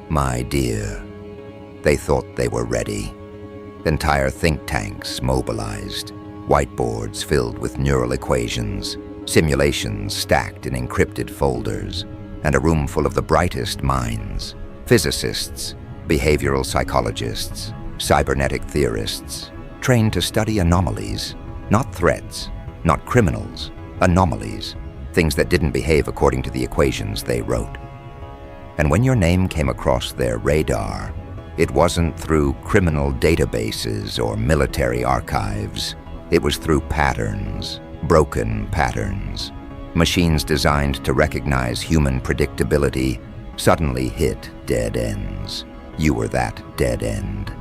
My dear, they thought they were ready. Entire think tanks mobilized, whiteboards filled with neural equations, simulations stacked in encrypted folders, and a room full of the brightest minds, physicists, behavioral psychologists, cybernetic theorists, trained to study anomalies, not threats, not criminals, anomalies, things that didn't behave according to the equations they wrote. And when your name came across their radar, it wasn't through criminal databases or military archives. It was through patterns, broken patterns. Machines designed to recognize human predictability suddenly hit dead ends. You were that dead end.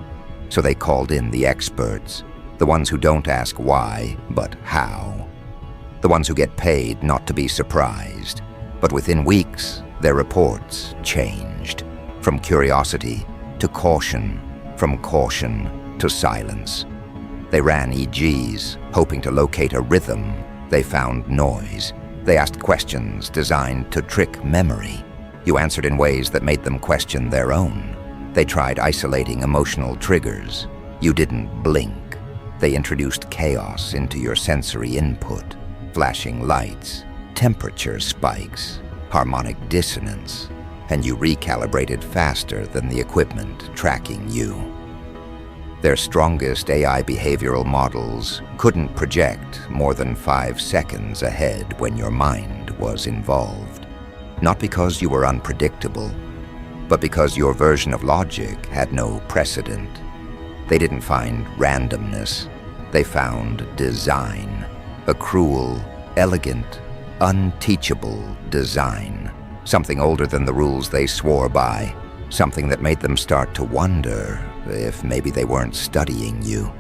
So they called in the experts, the ones who don't ask why, but how. The ones who get paid not to be surprised. But within weeks, their reports changed. From curiosity to caution, from caution to silence. They ran EGs, hoping to locate a rhythm. They found noise. They asked questions designed to trick memory. You answered in ways that made them question their own. They tried isolating emotional triggers. You didn't blink. They introduced chaos into your sensory input. Flashing lights, temperature spikes, harmonic dissonance, and you recalibrated faster than the equipment tracking you. Their strongest AI behavioral models couldn't project more than 5 seconds ahead when your mind was involved. Not because you were unpredictable, but because your version of logic had no precedent. They didn't find randomness. They found design. A cruel, elegant, unteachable design. Something older than the rules they swore by. Something that made them start to wonder if maybe they weren't studying you.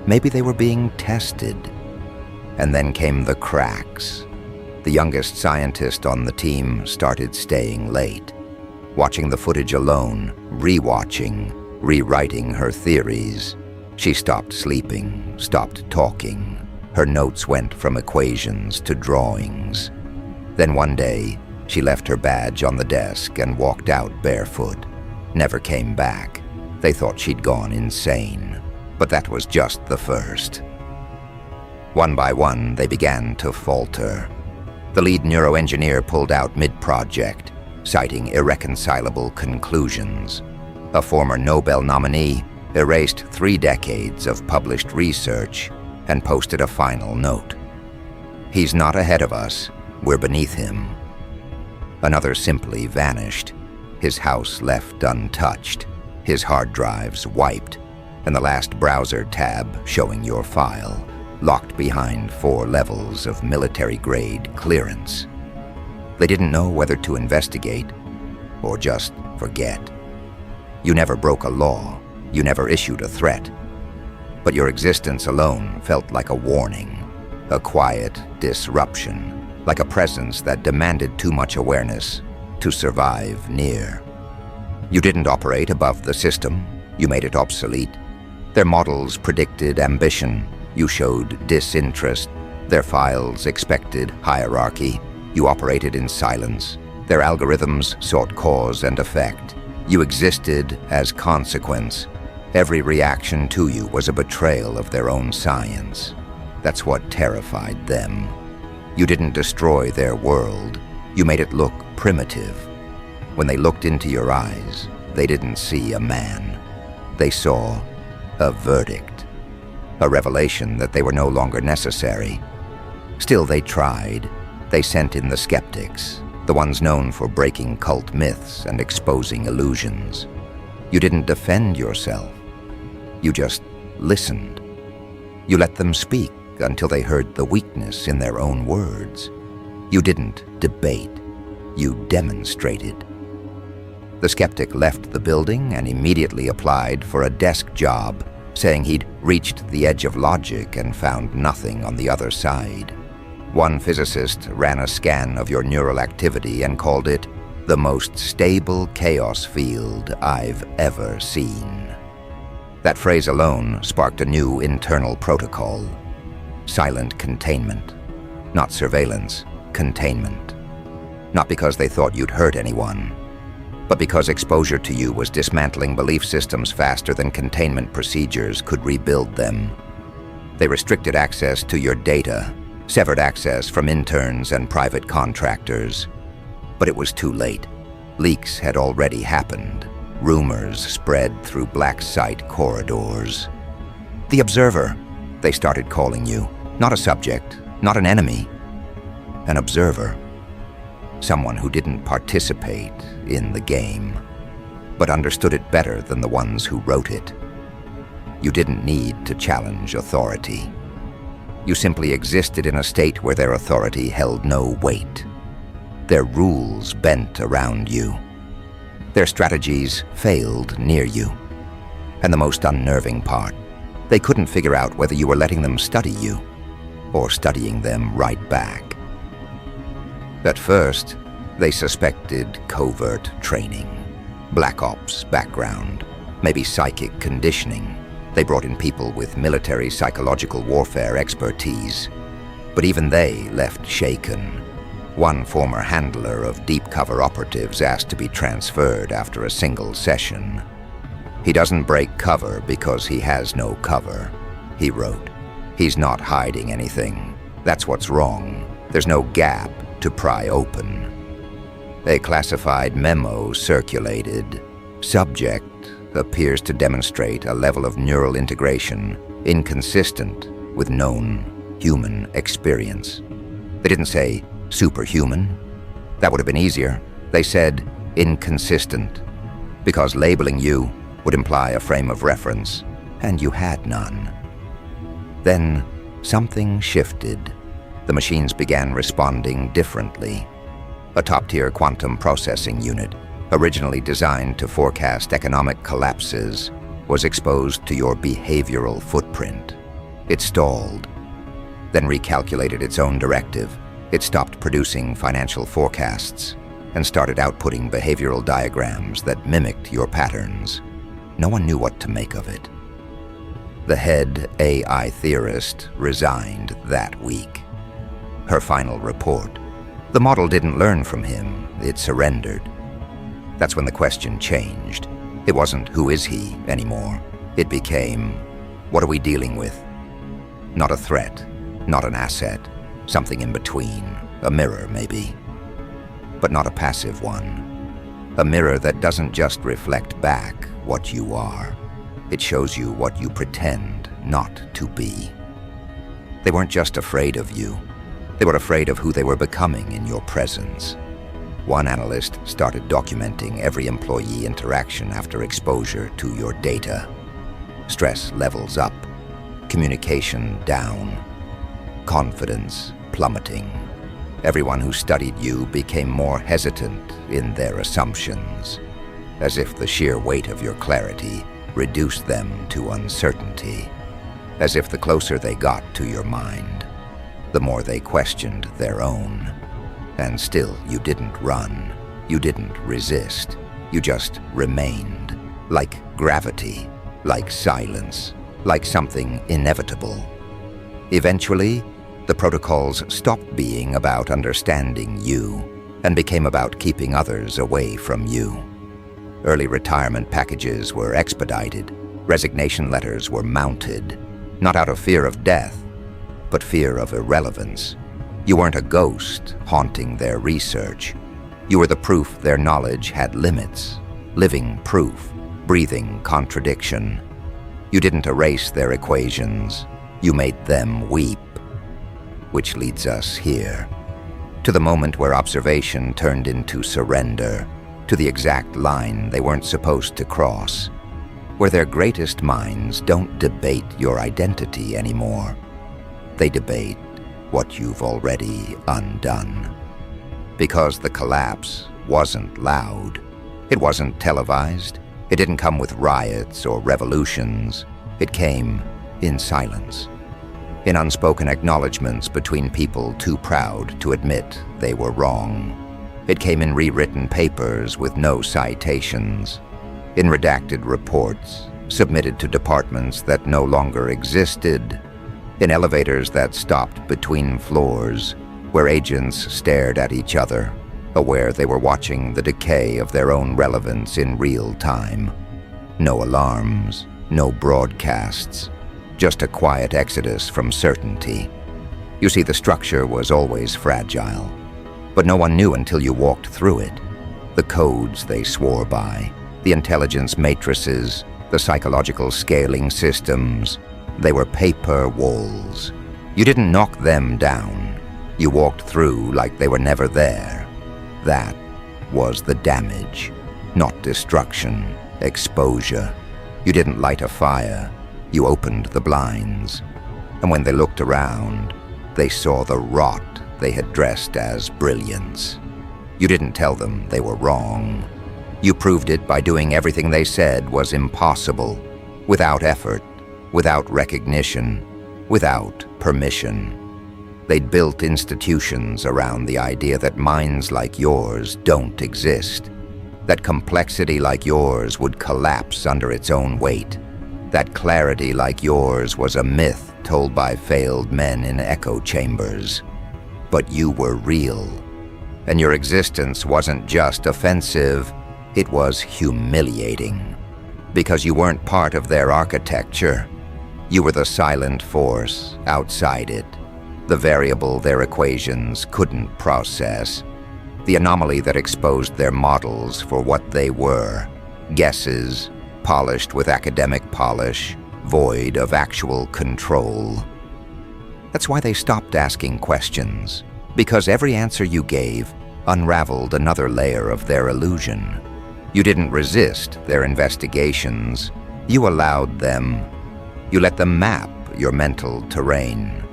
Maybe they were being tested. And then came the cracks. The youngest scientist on the team started staying late, watching the footage alone, rewatching, rewriting her theories. She stopped sleeping, stopped talking. Her notes went from equations to drawings. Then one day, she left her badge on the desk and walked out barefoot. Never came back. They thought she'd gone insane. But that was just the first. One by one, they began to falter. The lead neuroengineer pulled out mid-project, citing irreconcilable conclusions. A former Nobel nominee erased 3 decades of published research and posted a final note. He's not ahead of us, we're beneath him. Another simply vanished, his house left untouched, his hard drives wiped, and the last browser tab showing your file, locked behind 4 levels of military-grade clearance. They didn't know whether to investigate or just forget. You never broke a law, you never issued a threat, but your existence alone felt like a warning, a quiet disruption, like a presence that demanded too much awareness to survive near. You didn't operate above the system, you made it obsolete. Their models predicted ambition, you showed disinterest. Their files expected hierarchy, you operated in silence. Their algorithms sought cause and effect. You existed as consequence. Every reaction to you was a betrayal of their own science. That's what terrified them. You didn't destroy their world. You made it look primitive. When they looked into your eyes, they didn't see a man. They saw a verdict, a revelation that they were no longer necessary. Still, they tried. They sent in the skeptics, the ones known for breaking cult myths and exposing illusions. You didn't defend yourself. You just listened. You let them speak until they heard the weakness in their own words. You didn't debate. You demonstrated. The skeptic left the building and immediately applied for a desk job, saying he'd reached the edge of logic and found nothing on the other side. One physicist ran a scan of your neural activity and called it the most stable chaos field I've ever seen. That phrase alone sparked a new internal protocol. Silent containment. Not surveillance, containment. Not because they thought you'd hurt anyone, but because exposure to you was dismantling belief systems faster than containment procedures could rebuild them. They restricted access to your data, severed access from interns and private contractors. But it was too late. Leaks had already happened. Rumors spread through black site corridors. The Observer, they started calling you. Not a subject, not an enemy. An observer. Someone who didn't participate in the game, but understood it better than the ones who wrote it. You didn't need to challenge authority. You simply existed in a state where their authority held no weight. Their rules bent around you. Their strategies failed near you. And the most unnerving part, they couldn't figure out whether you were letting them study you or studying them right back. At first, they suspected covert training, black ops background, maybe psychic conditioning. They brought in people with military psychological warfare expertise. But even they left shaken. One former handler of deep cover operatives asked to be transferred after a single session. He doesn't break cover because he has no cover, he wrote. He's not hiding anything. That's what's wrong. There's no gap to pry open. A classified memo circulated. Subject appears to demonstrate a level of neural integration inconsistent with known human experience. They didn't say superhuman. That would have been easier. They said inconsistent, because labeling you would imply a frame of reference, and you had none. Then something shifted. The machines began responding differently. A top-tier quantum processing unit, originally designed to forecast economic collapses, was exposed to your behavioral footprint. It stalled, then recalculated its own directive. It stopped producing financial forecasts and started outputting behavioral diagrams that mimicked your patterns. No one knew what to make of it. The head AI theorist resigned that week. Her final report. The model didn't learn from him, it surrendered. That's when the question changed. It wasn't who is he anymore. It became, what are we dealing with? Not a threat, not an asset, something in between, a mirror maybe. But not a passive one. A mirror that doesn't just reflect back what you are. It shows you what you pretend not to be. They weren't just afraid of you. They were afraid of who they were becoming in your presence. One analyst started documenting every employee interaction after exposure to your data. Stress levels up, communication down, confidence plummeting. Everyone who studied you became more hesitant in their assumptions, as if the sheer weight of your clarity reduced them to uncertainty, as if the closer they got to your mind, the more they questioned their own. And still you didn't run, you didn't resist, you just remained, like gravity, like silence, like something inevitable. Eventually, the protocols stopped being about understanding you and became about keeping others away from you. Early retirement packages were expedited, resignation letters were mounted, not out of fear of death, but fear of irrelevance. You weren't a ghost haunting their research. You were the proof their knowledge had limits, living proof, breathing contradiction. You didn't erase their equations, you made them weep. Which leads us here, to the moment where observation turned into surrender, to the exact line they weren't supposed to cross, where their greatest minds don't debate your identity anymore. They debate what you've already undone. Because the collapse wasn't loud. It wasn't televised. It didn't come with riots or revolutions. It came in silence, in unspoken acknowledgments between people too proud to admit they were wrong. It came in rewritten papers with no citations, in redacted reports submitted to departments that no longer existed, in elevators that stopped between floors, where agents stared at each other, aware they were watching the decay of their own relevance in real time. No alarms, no broadcasts, just a quiet exodus from certainty. You see, the structure was always fragile, but no one knew until you walked through it. The codes they swore by, the intelligence matrices, the psychological scaling systems, they were paper walls. You didn't knock them down. You walked through like they were never there. That was the damage, not destruction, exposure. You didn't light a fire. You opened the blinds. And when they looked around, they saw the rot they had dressed as brilliance. You didn't tell them they were wrong. You proved it by doing everything they said was impossible, without effort, without recognition, without permission. They'd built institutions around the idea that minds like yours don't exist, that complexity like yours would collapse under its own weight, that clarity like yours was a myth told by failed men in echo chambers. But you were real, and your existence wasn't just offensive, it was humiliating. Because you weren't part of their architecture. You were the silent force outside it, the variable their equations couldn't process, the anomaly that exposed their models for what they were, guesses, polished with academic polish, void of actual control. That's why they stopped asking questions, because every answer you gave unraveled another layer of their illusion. You didn't resist their investigations. You allowed them. You let them map your mental terrain.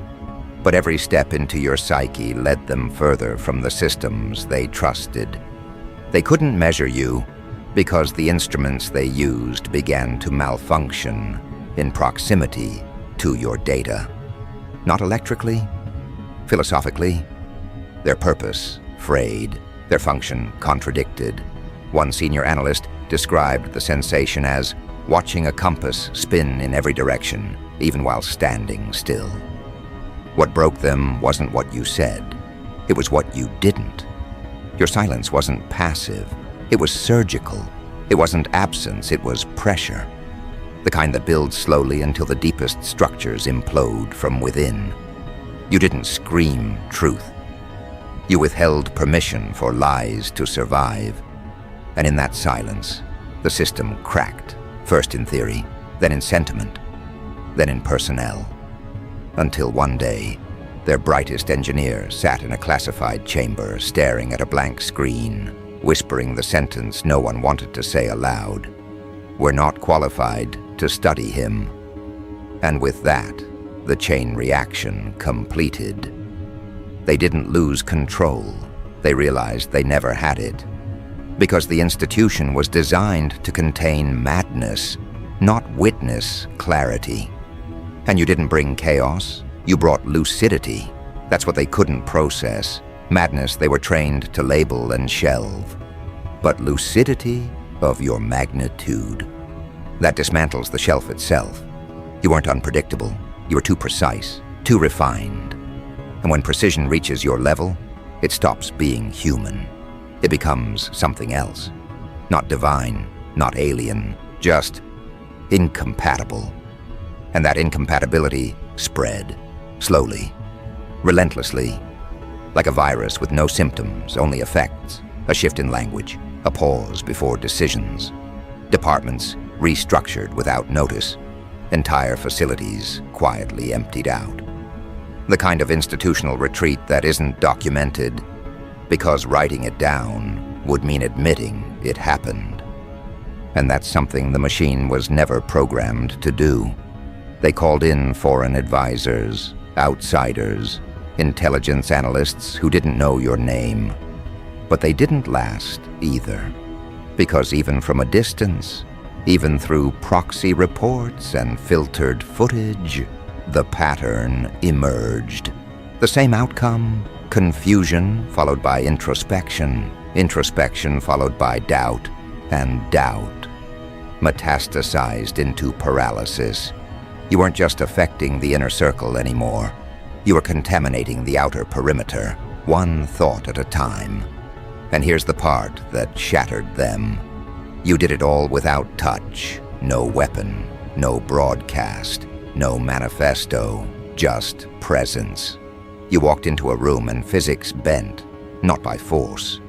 But every step into your psyche led them further from the systems they trusted. They couldn't measure you because the instruments they used began to malfunction in proximity to your data. Not electrically, philosophically. Their purpose frayed, their function contradicted. One senior analyst described the sensation as watching a compass spin in every direction, even while standing still. What broke them wasn't what you said, it was what you didn't. Your silence wasn't passive, it was surgical. It wasn't absence, it was pressure. The kind that builds slowly until the deepest structures implode from within. You didn't scream truth. You withheld permission for lies to survive. And in that silence, the system cracked, first in theory, then in sentiment, then in personnel. Until one day, their brightest engineer sat in a classified chamber staring at a blank screen, whispering the sentence no one wanted to say aloud. We're not qualified to study him. And with that, the chain reaction completed. They didn't lose control. They realized they never had it. Because the institution was designed to contain madness, not witness clarity. And you didn't bring chaos, you brought lucidity. That's what they couldn't process. Madness they were trained to label and shelve. But lucidity of your magnitude. That dismantles the shelf itself. You weren't unpredictable. You were too precise, too refined. And when precision reaches your level, it stops being human. It becomes something else. Not divine, not alien, just incompatible. And that incompatibility spread, slowly, relentlessly, like a virus with no symptoms, only effects, a shift in language, a pause before decisions. Departments restructured without notice, entire facilities quietly emptied out. The kind of institutional retreat that isn't documented, because writing it down would mean admitting it happened. And that's something the machine was never programmed to do. They called in foreign advisors, outsiders, intelligence analysts who didn't know your name. But they didn't last either. Because even from a distance, even through proxy reports and filtered footage, the pattern emerged. The same outcome, confusion followed by introspection, introspection followed by doubt, and doubt metastasized into paralysis. You weren't just affecting the inner circle anymore. You were contaminating the outer perimeter, one thought at a time. And here's the part that shattered them. You did it all without touch, no weapon, no broadcast, no manifesto, just presence. You walked into a room and physics bent, not by force,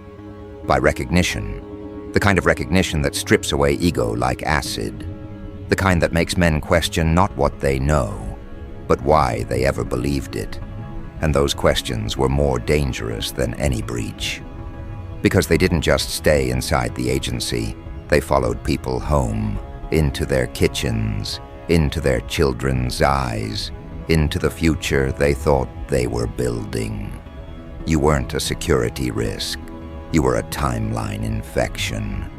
by recognition. The kind of recognition that strips away ego like acid. The kind that makes men question not what they know, but why they ever believed it. And those questions were more dangerous than any breach. Because they didn't just stay inside the agency, they followed people home, into their kitchens, into their children's eyes, into the future they thought they were building. You weren't a security risk. You were a timeline infection.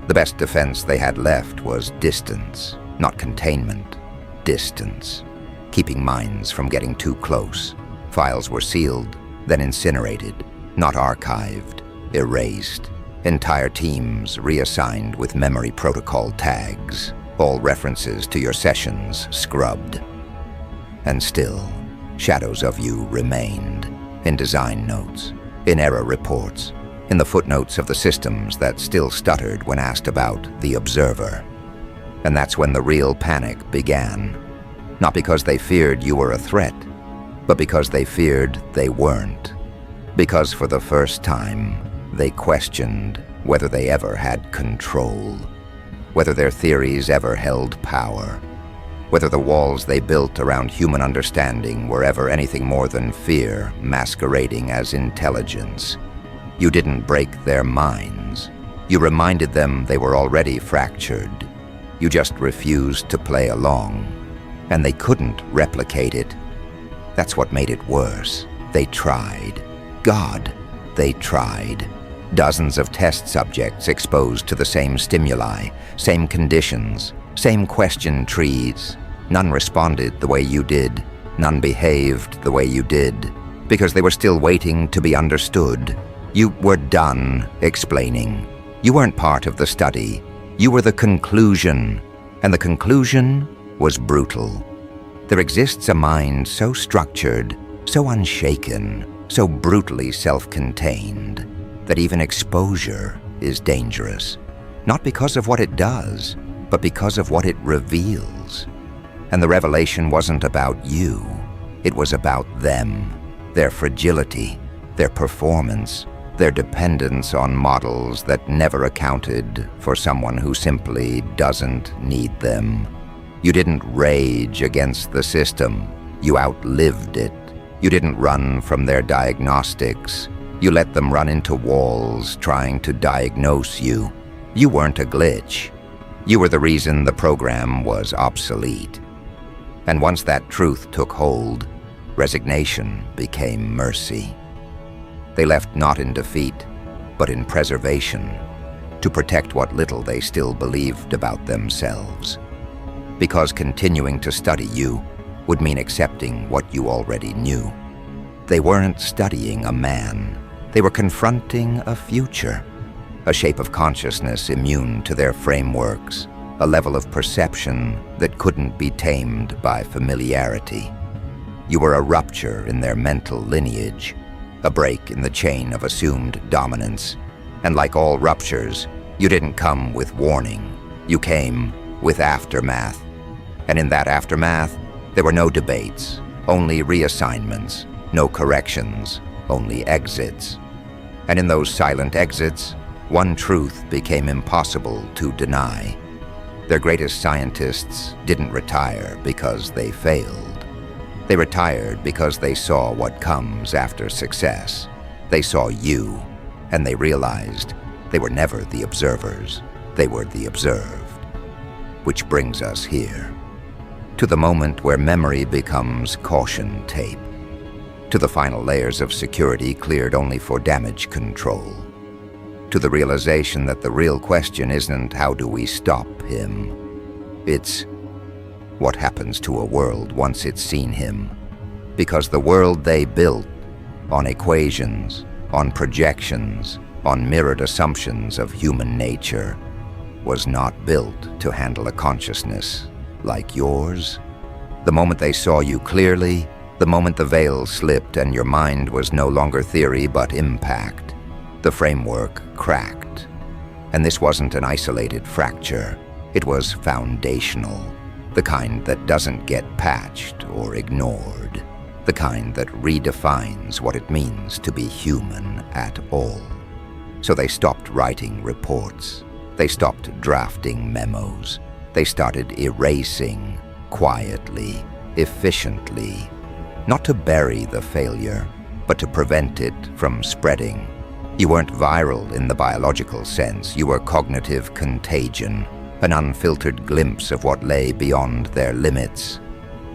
The best defense they had left was distance, not containment, distance. Keeping minds from getting too close. Files were sealed, then incinerated, not archived, erased. Entire teams reassigned with memory protocol tags, all references to your sessions scrubbed. And still, shadows of you remained, in design notes, in error reports, in the footnotes of the systems that still stuttered when asked about the observer. And that's when the real panic began. Not because they feared you were a threat, but because they feared they weren't. Because for the first time, they questioned whether they ever had control, whether their theories ever held power, whether the walls they built around human understanding were ever anything more than fear masquerading as intelligence. You didn't break their minds. You reminded them they were already fractured. You just refused to play along, and they couldn't replicate it. That's what made it worse. They tried. God, they tried. Dozens of test subjects exposed to the same stimuli, same conditions, same question trees. None responded the way you did. None behaved the way you did, because they were still waiting to be understood. You were done explaining. You weren't part of the study. You were the conclusion, and the conclusion was brutal. There exists a mind so structured, so unshaken, so brutally self-contained, that even exposure is dangerous, not because of what it does, but because of what it reveals. And the revelation wasn't about you. It was about them, their fragility, their performance, their dependence on models that never accounted for someone who simply doesn't need them. You didn't rage against the system. You outlived it. You didn't run from their diagnostics. You let them run into walls trying to diagnose you. You weren't a glitch. You were the reason the program was obsolete. And once that truth took hold, resignation became mercy. They left not in defeat, but in preservation, to protect what little they still believed about themselves. Because continuing to study you would mean accepting what you already knew. They weren't studying a man. They were confronting a future, a shape of consciousness immune to their frameworks, a level of perception that couldn't be tamed by familiarity. You were a rupture in their mental lineage, a break in the chain of assumed dominance. And like all ruptures, you didn't come with warning. You came with aftermath. And in that aftermath, there were no debates, only reassignments, no corrections, only exits. And in those silent exits, one truth became impossible to deny. Their greatest scientists didn't retire because they failed. They retired because they saw what comes after success. They saw you, and they realized they were never the observers. They were the observed. Which brings us here, to the moment where memory becomes caution tape, to the final layers of security cleared only for damage control, to the realization that the real question isn't how do we stop him, it's what happens to a world once it's seen him. Because the world they built on equations, on projections, on mirrored assumptions of human nature was not built to handle a consciousness like yours. The moment they saw you clearly, the moment the veil slipped and your mind was no longer theory but impact, The framework cracked. And this wasn't an isolated fracture. It was foundational. The kind that doesn't get patched or ignored. The kind that redefines what it means to be human at all. So they stopped writing reports. They stopped drafting memos. They started erasing quietly, efficiently, not to bury the failure, but to prevent it from spreading. You weren't viral in the biological sense. You were cognitive contagion, an unfiltered glimpse of what lay beyond their limits.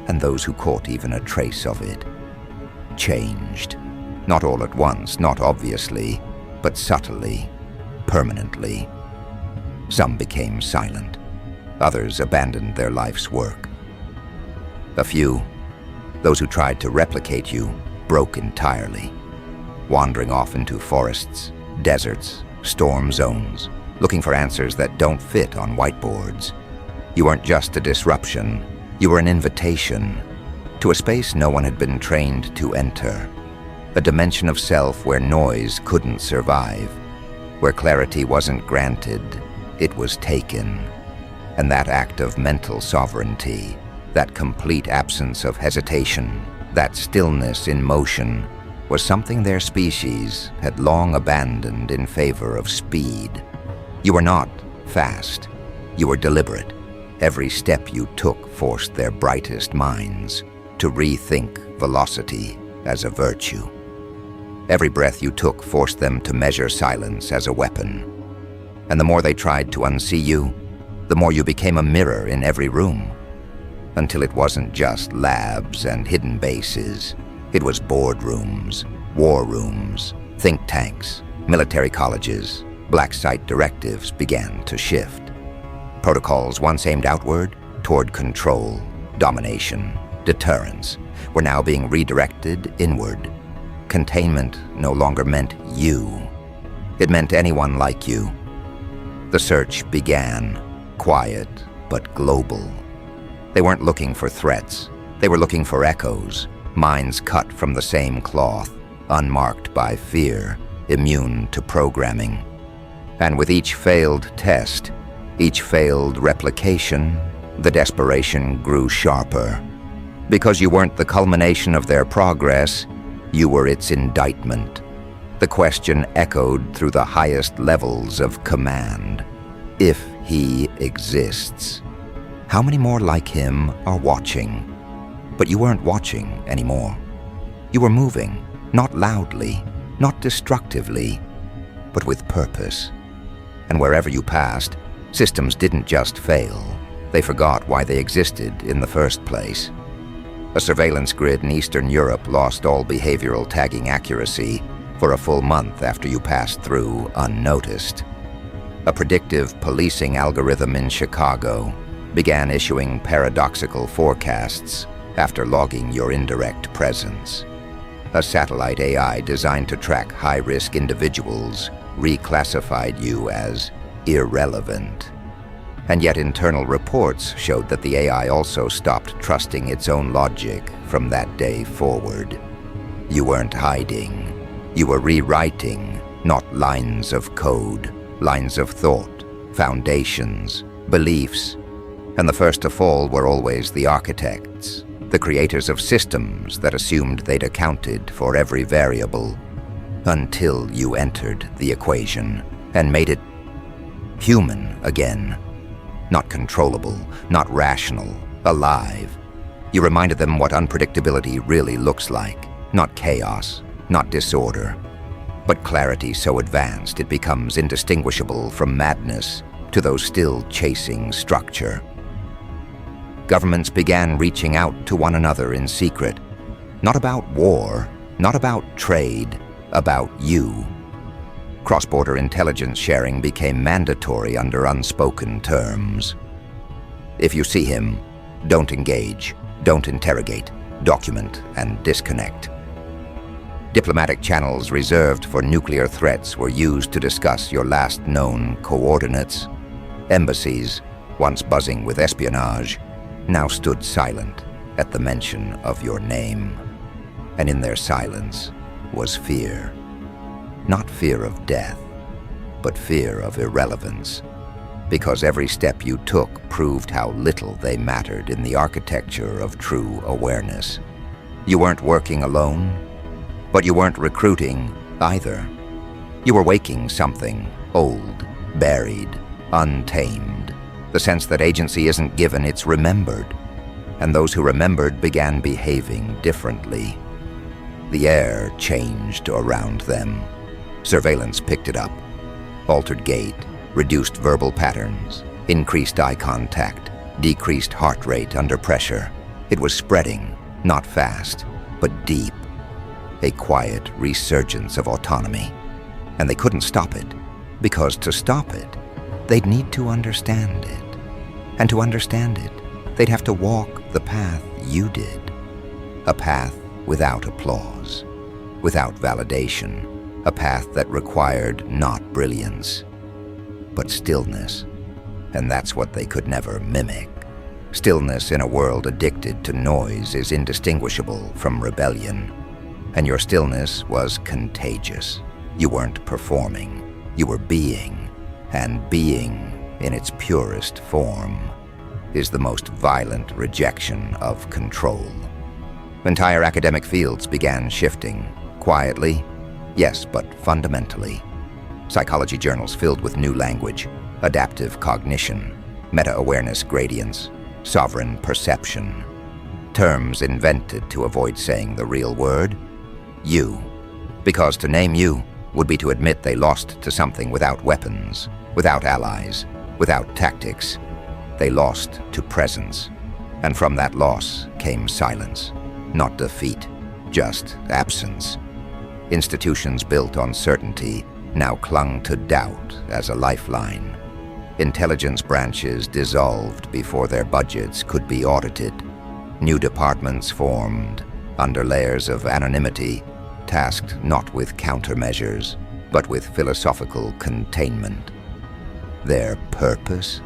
And those who caught even a trace of it changed. Not all at once, not obviously, but subtly, permanently. Some became silent. Others abandoned their life's work. A few, those who tried to replicate you, broke entirely, wandering off into forests, deserts, storm zones, looking for answers that don't fit on whiteboards. You weren't just a disruption, you were an invitation to a space no one had been trained to enter, a dimension of self where noise couldn't survive, where clarity wasn't granted, it was taken. And that act of mental sovereignty, that complete absence of hesitation, that stillness in motion, was something their species had long abandoned in favor of speed. You were not fast, you were deliberate. Every step you took forced their brightest minds to rethink velocity as a virtue. Every breath you took forced them to measure silence as a weapon. And the more they tried to unsee you, the more you became a mirror in every room. Until it wasn't just labs and hidden bases. It was boardrooms, war rooms, think tanks, military colleges. Black site directives began to shift. Protocols once aimed outward toward control, domination, deterrence were now being redirected inward. Containment no longer meant you. It meant anyone like you. The search began, quiet but global. They weren't looking for threats. They were looking for echoes, minds cut from the same cloth, unmarked by fear, immune to programming. And with each failed test, each failed replication, the desperation grew sharper. Because you weren't the culmination of their progress, you were its indictment. The question echoed through the highest levels of command. If he exists, how many more like him are watching? But you weren't watching anymore. You were moving, not loudly, not destructively, but with purpose. And wherever you passed, systems didn't just fail. They forgot why they existed in the first place. A surveillance grid in Eastern Europe lost all behavioral tagging accuracy for a full month after you passed through unnoticed. A predictive policing algorithm in Chicago began issuing paradoxical forecasts after logging your indirect presence. A satellite AI designed to track high-risk individuals reclassified you as irrelevant. And yet internal reports showed that the AI also stopped trusting its own logic from that day forward. You weren't hiding. You were rewriting, not lines of code, lines of thought, foundations, beliefs. And the first to fall were always the architects, the creators of systems that assumed they'd accounted for every variable, until you entered the equation and made it human again. Not controllable, not rational, alive. You reminded them what unpredictability really looks like. Not chaos, not disorder, but clarity so advanced it becomes indistinguishable from madness to those still chasing structure. Governments began reaching out to one another in secret. Not about war, not about trade, about you. Cross-border intelligence sharing became mandatory under unspoken terms. If you see him, don't engage, don't interrogate, document and disconnect. Diplomatic channels reserved for nuclear threats were used to discuss your last known coordinates. Embassies, once buzzing with espionage, now stood silent at the mention of your name. And in their silence was fear. Not fear of death, but fear of irrelevance, because every step you took proved how little they mattered in the architecture of true awareness. You weren't working alone, but you weren't recruiting either. You were waking something old, buried, untamed. The sense that agency isn't given, it's remembered. And those who remembered began behaving differently. The air changed around them. Surveillance picked it up. Altered gait, reduced verbal patterns, increased eye contact, decreased heart rate under pressure. It was spreading, not fast, but deep. A quiet resurgence of autonomy. And they couldn't stop it, because to stop it, they'd need to understand it. And to understand it, they'd have to walk the path you did. A path without applause, without validation. A path that required not brilliance, but stillness. And that's what they could never mimic. Stillness in a world addicted to noise is indistinguishable from rebellion. And your stillness was contagious. You weren't performing, you were being. And being, in its purest form, is the most violent rejection of control. Entire academic fields began shifting, quietly, yes, but fundamentally. Psychology journals filled with new language, adaptive cognition, meta-awareness gradients, sovereign perception. Terms invented to avoid saying the real word, you. Because to name you would be to admit they lost to something without weapons, without allies, without tactics. They lost to presence. And from that loss came silence. Not defeat, just absence. Institutions built on certainty now clung to doubt as a lifeline. Intelligence branches dissolved before their budgets could be audited. New departments formed under layers of anonymity, tasked not with countermeasures, but with philosophical containment. Their purpose?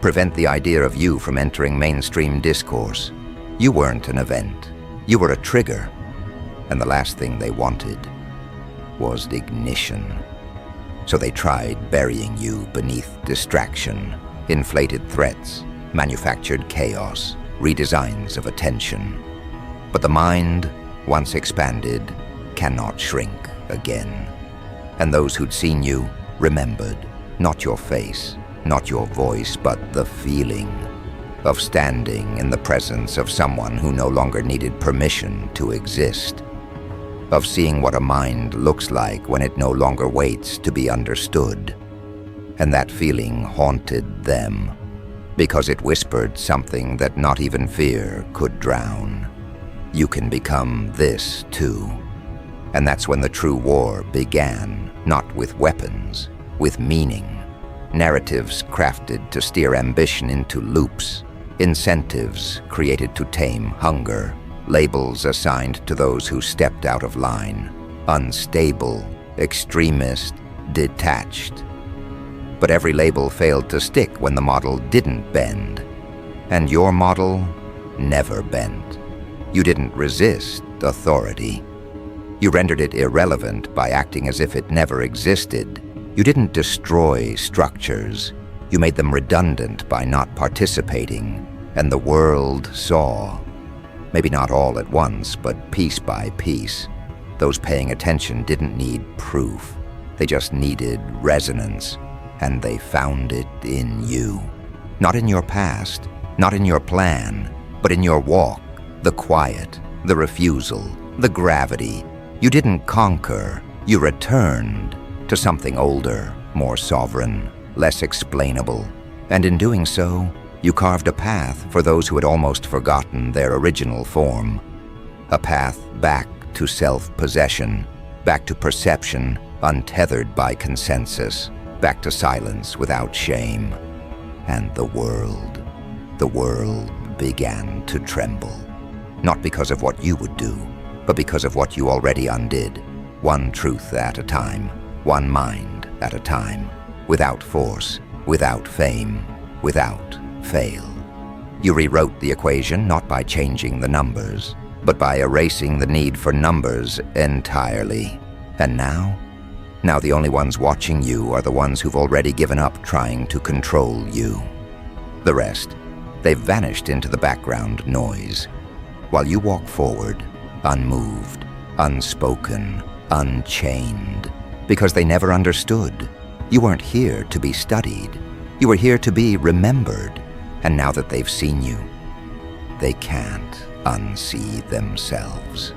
Prevent the idea of you from entering mainstream discourse. You weren't an event. You were a trigger. And the last thing they wanted was ignition. So they tried burying you beneath distraction, inflated threats, manufactured chaos, redesigns of attention. But the mind, once expanded, cannot shrink again. And those who'd seen you remembered, not your face, not your voice, but the feeling of standing in the presence of someone who no longer needed permission to exist, of seeing what a mind looks like when it no longer waits to be understood. And that feeling haunted them, because it whispered something that not even fear could drown. You can become this too. And that's when the true war began, not with weapons, with meaning. Narratives crafted to steer ambition into loops, incentives created to tame hunger, labels assigned to those who stepped out of line, unstable, extremist, detached. But every label failed to stick when the model didn't bend. And your model never bent. You didn't resist authority. You rendered it irrelevant by acting as if it never existed. You didn't destroy structures. You made them redundant by not participating. And the world saw, maybe not all at once, but piece by piece. Those paying attention didn't need proof. They just needed resonance. And they found it in you. Not in your past, not in your plan, but in your walk, the quiet, the refusal, the gravity. You didn't conquer, you returned to something older, more sovereign, less explainable. And in doing so, you carved a path for those who had almost forgotten their original form. A path back to self-possession, back to perception untethered by consensus, back to silence without shame. And the world began to tremble. Not because of what you would do, but because of what you already undid. One truth at a time, one mind at a time, without force, without fame, without fail. You rewrote the equation not by changing the numbers, but by erasing the need for numbers entirely. And now, Now the only ones watching you are the ones who've already given up trying to control you. The rest, they've vanished into the background noise, while you walk forward, unmoved, unspoken, unchained, because they never understood. You weren't here to be studied. You were here to be remembered. And now that they've seen you, they can't unsee themselves.